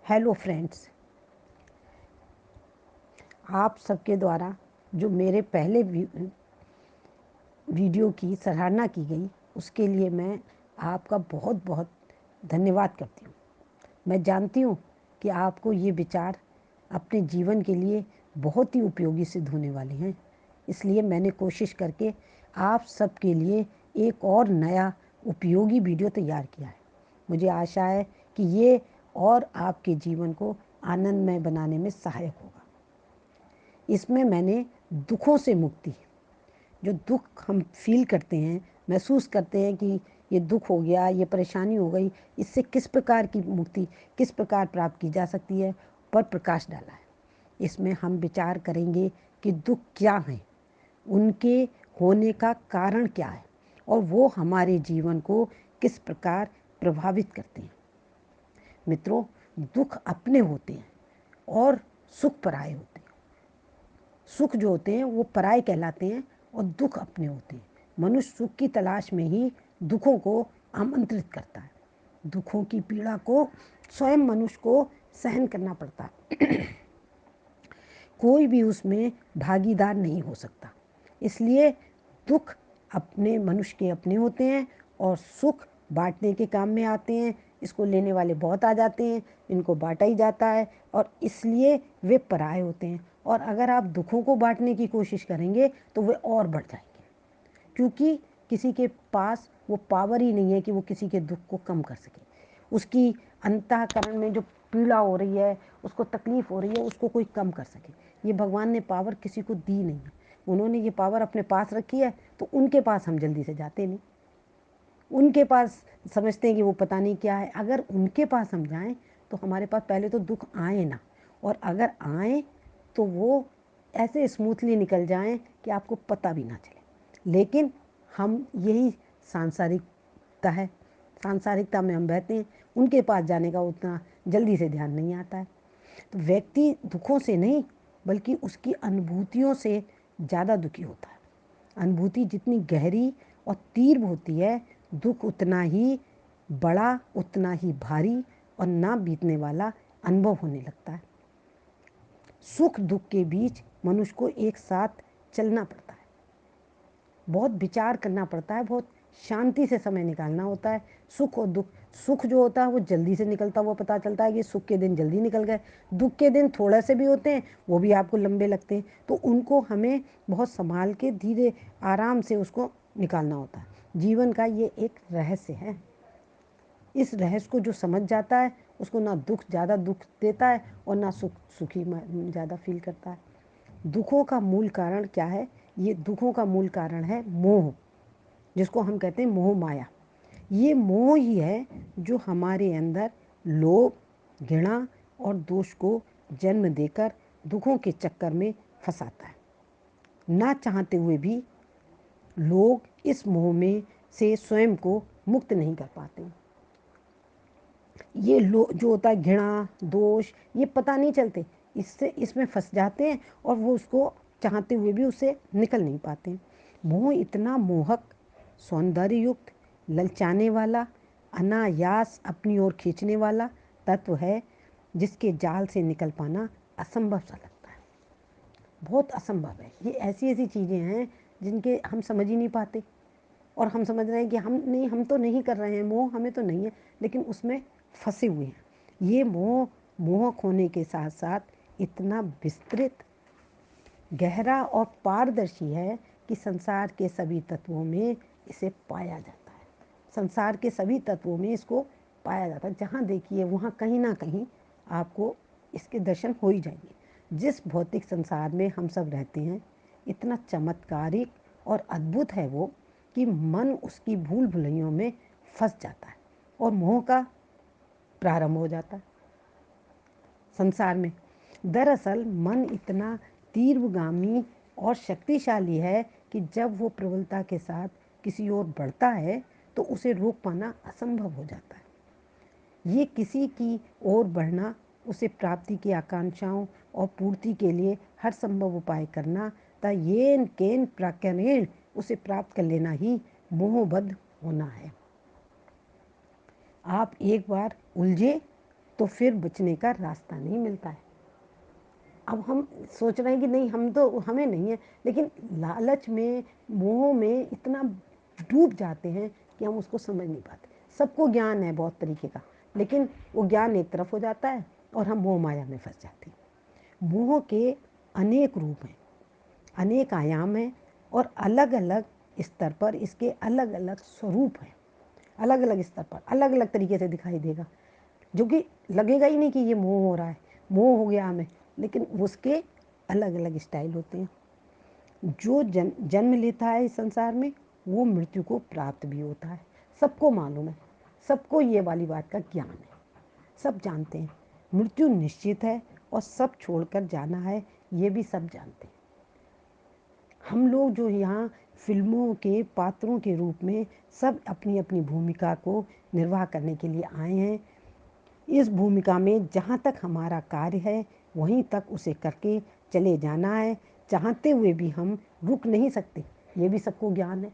Hello friends, आप सबके द्वारा जो मेरे पहले वीडियो की सराहना की गई उसके लिए मैं आपका बहुत बहुत धन्यवाद करती हूँ। मैं जानती हूँ कि आपको ये विचार अपने जीवन के लिए बहुत ही उपयोगी सिद्ध होने वाले हैं, इसलिए मैंने कोशिश करके आप सबके लिए एक और नया उपयोगी वीडियो तैयार किया है। मुझे आशा है कि ये और आपके जीवन को आनंदमय बनाने में सहायक होगा। इसमें मैंने दुखों से मुक्ति, जो दुख हम फील करते हैं, महसूस करते हैं कि ये दुख हो गया, ये परेशानी हो गई, इससे किस प्रकार की मुक्ति, किस प्रकार प्राप्त की जा सकती है, पर प्रकाश डाला है। इसमें हम विचार करेंगे कि दुख क्या हैं, उनके होने का कारण क्या है और वो हमारे जीवन को किस प्रकार प्रभावित करते हैं। मित्रों, दुख अपने होते हैं और सुख पराये होते हैं। सुख जो होते हैं वो पराये कहलाते हैं और दुख अपने होते हैं। मनुष्य सुख की तलाश में ही दुखों को आमंत्रित करता है। दुखों की पीड़ा को स्वयं मनुष्य को सहन करना पड़ता है। कोई भी उसमें भागीदार नहीं हो सकता। इसलिए दुख अपने मनुष्य के अपने होते हैं और सुख बांटने के काम में आते हैं। इसको लेने वाले बहुत आ जाते हैं, इनको बांटा ही जाता है और इसलिए वे पराये होते हैं। और अगर आप दुखों को बांटने की कोशिश करेंगे तो वे और बढ़ जाएंगे, क्योंकि किसी के पास वो पावर ही नहीं है कि वो किसी के दुख को कम कर सके। उसकी अंतःकरण में जो पीड़ा हो रही है, उसको तकलीफ हो रही है, उसको कोई कम कर सके, ये भगवान ने पावर किसी को दी नहीं है। उन्होंने ये पावर अपने पास रखी है, तो उनके पास हम जल्दी से जाते नहीं। उनके पास समझते हैं कि वो पता नहीं क्या है। अगर उनके पास हम जाएं तो हमारे पास पहले तो दुख आए ना, और अगर आए तो वो ऐसे स्मूथली निकल जाएं कि आपको पता भी ना चले। लेकिन हम यही सांसारिकता है, सांसारिकता में हम बहते हैं, उनके पास जाने का उतना जल्दी से ध्यान नहीं आता है। तो व्यक्ति दुखों से नहीं बल्कि उसकी अनुभूतियों से ज़्यादा दुखी होता है। अनुभूति जितनी गहरी और तीव्र होती है, दुख उतना ही बड़ा, उतना ही भारी और ना बीतने वाला अनुभव होने लगता है। सुख दुख के बीच मनुष्य को एक साथ चलना पड़ता है, बहुत विचार करना पड़ता है, बहुत शांति से समय निकालना होता है। सुख और दुख, सुख जो होता है वो जल्दी से निकलता हुआ पता चलता है कि सुख के दिन जल्दी निकल गए। दुख के दिन थोड़े से भी होते हैं, वो भी आपको लंबे लगते हैं, तो उनको हमें बहुत संभाल के धीरे आराम से उसको निकालना होता है। जीवन का ये एक रहस्य है। इस रहस्य को जो समझ जाता है उसको ना दुख ज़्यादा दुख देता है और ना सुख सुखी ज़्यादा फील करता है। दुखों का मूल कारण क्या है? ये दुखों का मूल कारण है मोह, जिसको हम कहते हैं मोह माया। ये मोह ही है जो हमारे अंदर लोभ, घृणा और दोष को जन्म देकर दुखों के चक्कर में फंसाता है। ना चाहते हुए भी लोग इस मोह में से स्वयं को मुक्त नहीं कर पाते। ये जो होता है घृणा, दोष, ये पता नहीं चलते, इससे इसमें फंस जाते हैं और वो उसको चाहते हुए भी उससे निकल नहीं पाते। मोह इतना मोहक, सौंदर्य युक्त, ललचाने वाला, अनायास अपनी ओर खींचने वाला तत्व है जिसके जाल से निकल पाना असंभव सा लगता है। बहुत असंभव है। ये ऐसी ऐसी चीज़ें हैं जिनके हम समझ ही नहीं पाते और हम समझ रहे हैं कि हम तो नहीं कर रहे हैं, मोह हमें तो नहीं है, लेकिन उसमें फंसे हुए हैं। ये मोह मोहक होने के साथ साथ इतना विस्तृत, गहरा और पारदर्शी है कि संसार के सभी तत्वों में इसे पाया जाता है। संसार के सभी तत्वों में इसको पाया जाता है। जहाँ देखिए वहाँ कहीं ना कहीं आपको इसके दर्शन हो ही जाएंगे। जिस भौतिक संसार में हम सब रहते हैं, इतना चमत्कारिक और अद्भुत है वो कि मन उसकी भूल भुलैयों में फंस जाता है और मोह का प्रारंभ हो जाता है संसार में। दरअसल मन इतना तीव्रगामी और शक्तिशाली है कि जब वो प्रबलता के साथ किसी ओर बढ़ता है तो उसे रोक पाना असंभव हो जाता है। ये किसी की ओर बढ़ना, उसे प्राप्ति की आकांक्षाओं और पूर्ति के लिए हर संभव उपाय करना, ता येन केन प्राकरेण उसे प्राप्त कर लेना ही मोहबद्ध होना है। आप एक बार उलझे तो फिर बचने का रास्ता नहीं मिलता है। अब हम सोच रहे हैं कि नहीं, हम तो, हमें नहीं है, लेकिन लालच में, मोह में इतना डूब जाते हैं कि हम उसको समझ नहीं पाते। सबको ज्ञान है बहुत तरीके का, लेकिन वो ज्ञान एक तरफ हो जाता है और हम मोह माया में फंस जाते हैं। मोह के अनेक रूप हैं, अनेक आयाम हैं और अलग अलग स्तर पर इसके अलग अलग स्वरूप हैं। अलग अलग स्तर पर अलग अलग तरीके से दिखाई देगा, जो कि लगेगा ही नहीं कि ये मोह हो रहा है, मोह हो गया हमें, लेकिन उसके अलग अलग स्टाइल होते हैं। जो जन्म लेता है इस संसार में, वो मृत्यु को प्राप्त भी होता है। सबको मालूम है, सबको ये वाली बात का ज्ञान है, सब जानते हैं मृत्यु निश्चित है और सब छोड़कर जाना है, ये भी सब जानते हैं। हम लोग जो यहाँ फिल्मों के पात्रों के रूप में सब अपनी अपनी भूमिका को निर्वाह करने के लिए आए हैं। इस भूमिका में जहाँ तक हमारा कार्य है वहीं तक उसे करके चले जाना है। चाहते हुए भी हम रुक नहीं सकते, ये भी सबको ज्ञान है,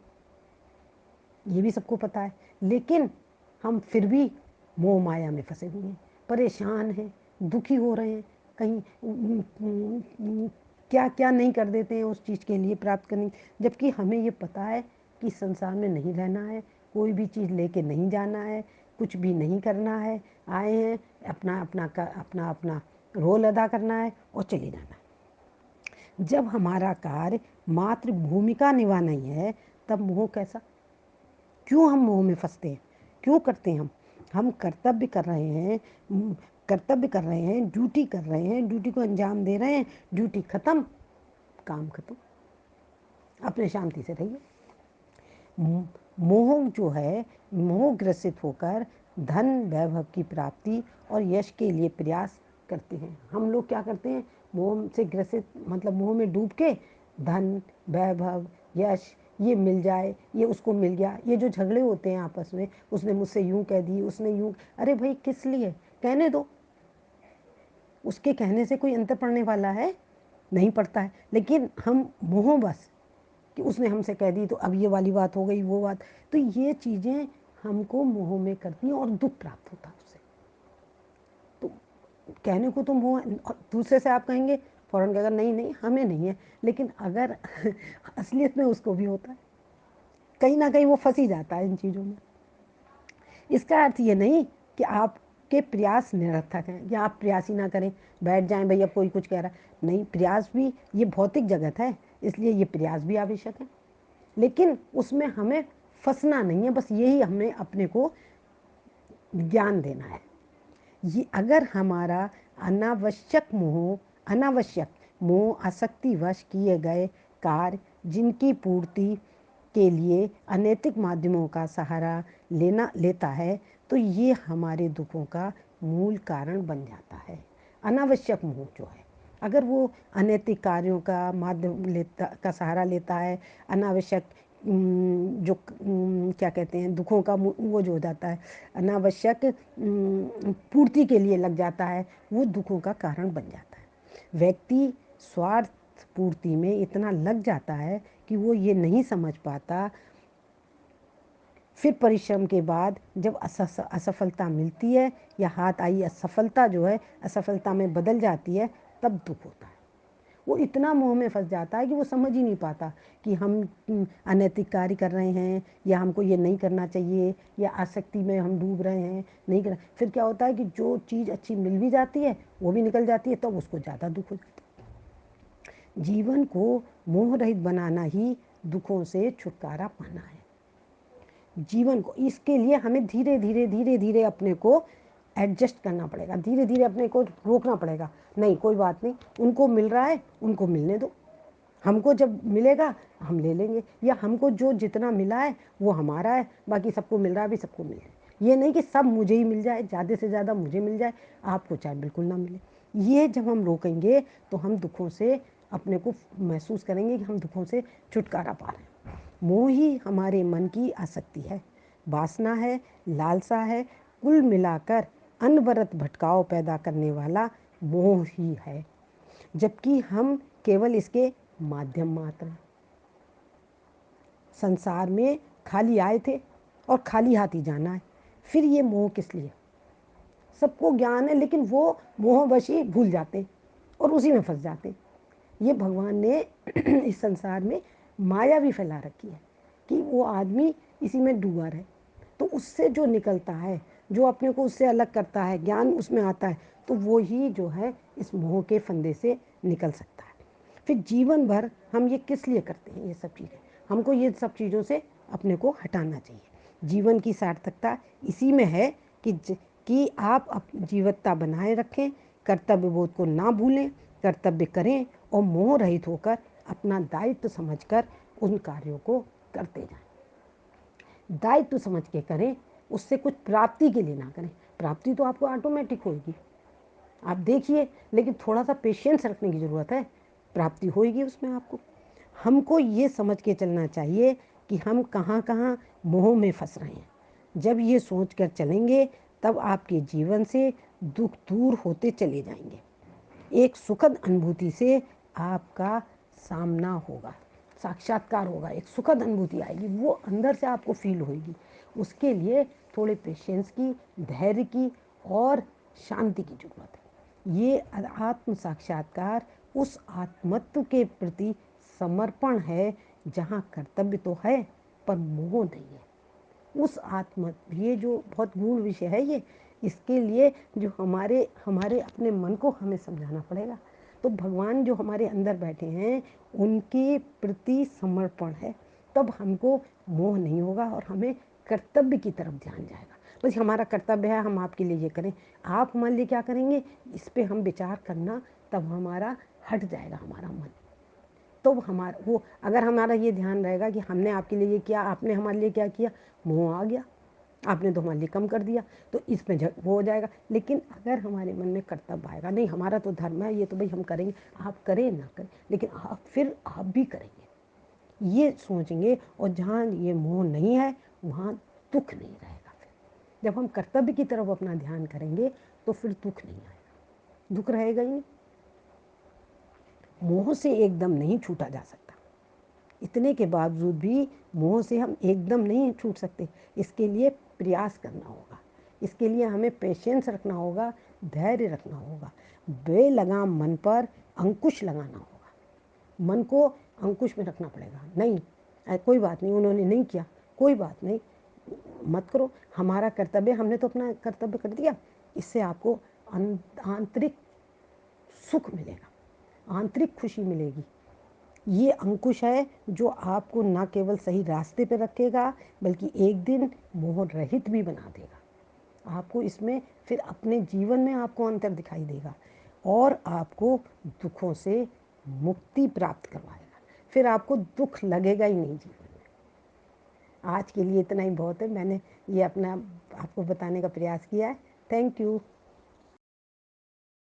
ये भी सबको पता है, लेकिन हम फिर भी मोह माया में फंसे हुए हैं, परेशान हैं, दुखी हो रहे हैं, कहीं क्या क्या नहीं कर देते हैं उस चीज़ के लिए प्राप्त करने, जबकि हमें ये पता है कि संसार में नहीं रहना है, कोई भी चीज़ लेके नहीं जाना है, कुछ भी नहीं करना है, आए हैं अपना अपना अपना अपना रोल अदा करना है और चले जाना है। जब हमारा कार्य मात्र भूमिका निभाना ही है, तब मोह कैसा? क्यों हम मोह में फंसते हैं? क्यों करते हैं हम कर्तव्य कर रहे हैं, कर्तव्य कर रहे हैं, ड्यूटी कर रहे हैं, ड्यूटी को अंजाम दे रहे हैं, ड्यूटी खत्म, काम खत्म, अपने शांति से रहिए। मोह जो है, मोह ग्रसित होकर धन वैभव की प्राप्ति और यश के लिए प्रयास करते हैं। हम लोग क्या करते हैं? मोह से ग्रसित मतलब मोह में डूब के धन वैभव यश ये मिल जाए, ये उसको मिल गया, ये जो झगड़े होते हैं आपस में, उसने मुझसे यूं कह दी, उसने यूं, अरे भाई किस लिए? कहने दो, उसके कहने से कोई अंतर पड़ने वाला है? नहीं पड़ता है, लेकिन हम मोह बस कि उसने हमसे कह दी तो अब ये वाली बात हो गई, वो बात, तो ये चीज़ें हमको मोह में करती हैं और दुख प्राप्त होता है उससे। तो कहने को तो मोह, दूसरे से आप कहेंगे फौरन कहेगा नहीं नहीं हमें नहीं है, लेकिन अगर असलियत में उसको भी होता है, कहीं ना कहीं वो फंस ही जाता है इन चीज़ों में। इसका अर्थ ये नहीं कि आपके प्रयास निरर्थक हैं या आप प्रयास ही ना करें, बैठ जाएं भाई अब कोई कुछ कह रहा है, नहीं, प्रयास भी, ये भौतिक जगत है इसलिए ये प्रयास भी आवश्यक है, लेकिन उसमें हमें फंसना नहीं है, बस यही हमें अपने को ज्ञान देना है। ये अगर हमारा अनावश्यक मोह आसक्तिवश किए गए कार्य जिनकी पूर्ति के लिए अनैतिक माध्यमों का सहारा लेता है, तो ये हमारे दुखों का मूल कारण बन जाता है। अनावश्यक मोह जो है, अगर वो अनैतिक कार्यों का का सहारा लेता है, अनावश्यक जो क्या कहते हैं दुखों का वो जो हो जाता है, अनावश्यक पूर्ति के लिए लग जाता है, वो दुखों का कारण बन जाता है। व्यक्ति स्वार्थ पूर्ति में इतना लग जाता है कि वो ये नहीं समझ पाता, फिर परिश्रम के बाद जब असफलता मिलती है या हाथ आई असफलता जो है असफलता में बदल जाती है, तब दुख होता है। वो इतना मोह में फंस जाता है कि वो समझ ही नहीं पाता कि हम अनैतिक कार्य कर रहे हैं या हमको ये नहीं करना चाहिए या आसक्ति में हम डूब रहे हैं, नहीं कर। फिर क्या होता है कि जो चीज़ अच्छी मिल भी जाती है वो भी निकल जाती है, तब उसको ज़्यादा दुख हो जाता है। जीवन को मोह रहित बनाना ही दुखों से छुटकारा पाना है। जीवन को, इसके लिए हमें धीरे धीरे धीरे धीरे अपने को एडजस्ट करना पड़ेगा, धीरे धीरे अपने को रोकना पड़ेगा। नहीं कोई बात नहीं, उनको मिल रहा है उनको मिलने दो, हमको जब मिलेगा हम ले लेंगे, या हमको जो जितना मिला है वो हमारा है, बाकी सबको मिल रहा है भी सबको मिल जाए। ये नहीं कि सब मुझे ही मिल जाए, ज़्यादा से ज़्यादा मुझे मिल जाए, आपको चाहे बिल्कुल ना मिले। ये जब हम रोकेंगे तो हम दुखों से अपने को महसूस करेंगे कि हम दुखों से छुटकारा पा रहे हैं। मोह ही हमारे मन की आसक्ति है, वासना है, लालसा है, कुल मिलाकर अनवरत भटकाव पैदा करने वाला मोह ही है, जबकि हम केवल इसके माध्यम मात्र हैं। संसार में खाली आए थे और खाली हाथ ही जाना है, फिर ये मोह किस लिए? सबको ज्ञान है, लेकिन वो मोहवशी भूल जाते और उसी में फंस जाते। ये भगवान ने इस संसार में माया भी फैला रखी है कि वो आदमी इसी में डूबा रहे। तो उससे जो निकलता है, जो अपने को उससे अलग करता है, ज्ञान उसमें आता है, तो वो ही जो है इस मोह के फंदे से निकल सकता है। फिर जीवन भर हम ये किस लिए करते हैं? ये सब चीज़ें हमको, ये सब चीज़ों से अपने को हटाना चाहिए। जीवन की सार्थकता इसी में है कि आप जीवत्ता बनाए रखें, कर्तव्य बोध को ना भूलें, कर्तव्य करें और मोह रहित होकर अपना दायित्व समझकर उन कार्यों को करते जाएं। दायित्व समझ के करें, उससे कुछ प्राप्ति के लिए ना करें। प्राप्ति तो आपको ऑटोमेटिक होगी, आप देखिए, लेकिन थोड़ा सा पेशेंस रखने की ज़रूरत है, प्राप्ति होगी उसमें आपको। हमको ये समझ के चलना चाहिए कि हम कहाँ कहाँ मोह में फंस रहे हैं। जब ये सोच कर चलेंगे तब आपके जीवन से दुख दूर होते चले जाएंगे। एक सुखद अनुभूति से आपका सामना होगा, साक्षात्कार होगा, एक सुखद अनुभूति आएगी, वो अंदर से आपको फील होगी। उसके लिए थोड़े पेशेंस की, धैर्य की और शांति की जरूरत है। ये आत्म साक्षात्कार उस आत्मत्व के प्रति समर्पण है जहाँ कर्तव्य तो है पर मोह नहीं है। उस आत्म, ये जो बहुत गूढ़ विषय है ये, इसके लिए जो हमारे अपने मन को हमें समझाना पड़ेगा। तो भगवान जो हमारे अंदर बैठे हैं उनके प्रति समर्पण है, तब हमको मोह नहीं होगा और हमें कर्तव्य की तरफ ध्यान जाएगा। बस हमारा कर्तव्य है हम आपके लिए ये करें, आप हमारे लिए क्या करेंगे इस पे हम विचार करना, तब हमारा हट जाएगा हमारा मन। तो हमारा वो, अगर हमारा ये ध्यान रहेगा कि हमने आपके लिए ये किया, आपने हमारे लिए क्या किया, मोह आ गया, आपने तो हमारे लिए कम कर दिया, तो इसमें वो हो जाएगा। लेकिन अगर हमारे मन में कर्तव्य आएगा, नहीं हमारा तो धर्म है, ये तो भाई हम करेंगे, आप करें ना करें, लेकिन फिर आप भी करेंगे, ये सोचेंगे, और जहाँ ये मोह नहीं है वहाँ दुख नहीं रहेगा। फिर जब हम कर्तव्य की तरफ अपना ध्यान करेंगे तो फिर दुख नहीं आएगा, दुख रहेगा ही नहीं। मोह से एकदम नहीं छूटा जा सकता, इतने के बावजूद भी मोह से हम एकदम नहीं छूट सकते। इसके लिए प्रयास करना होगा, इसके लिए हमें पेशेंस रखना होगा, धैर्य रखना होगा, बेलगाम मन पर अंकुश लगाना होगा। मन को अंकुश में रखना पड़ेगा। नहीं कोई बात नहीं, उन्होंने नहीं किया, कोई बात नहीं, मत करो, हमारा कर्तव्य, हमने तो अपना कर्तव्य कर दिया। इससे आपको आंतरिक सुख मिलेगा, आंतरिक खुशी मिलेगी। ये अंकुश है जो आपको न केवल सही रास्ते पर रखेगा बल्कि एक दिन मोह रहित भी बना देगा। आपको इसमें फिर अपने जीवन में आपको अंतर दिखाई देगा और आपको दुखों से मुक्ति प्राप्त करवाएगा। फिर आपको दुख लगेगा ही नहीं जीवन में। आज के लिए इतना ही बहुत है, मैंने ये अपना आपको बताने का प्रयास किया है। Thank you.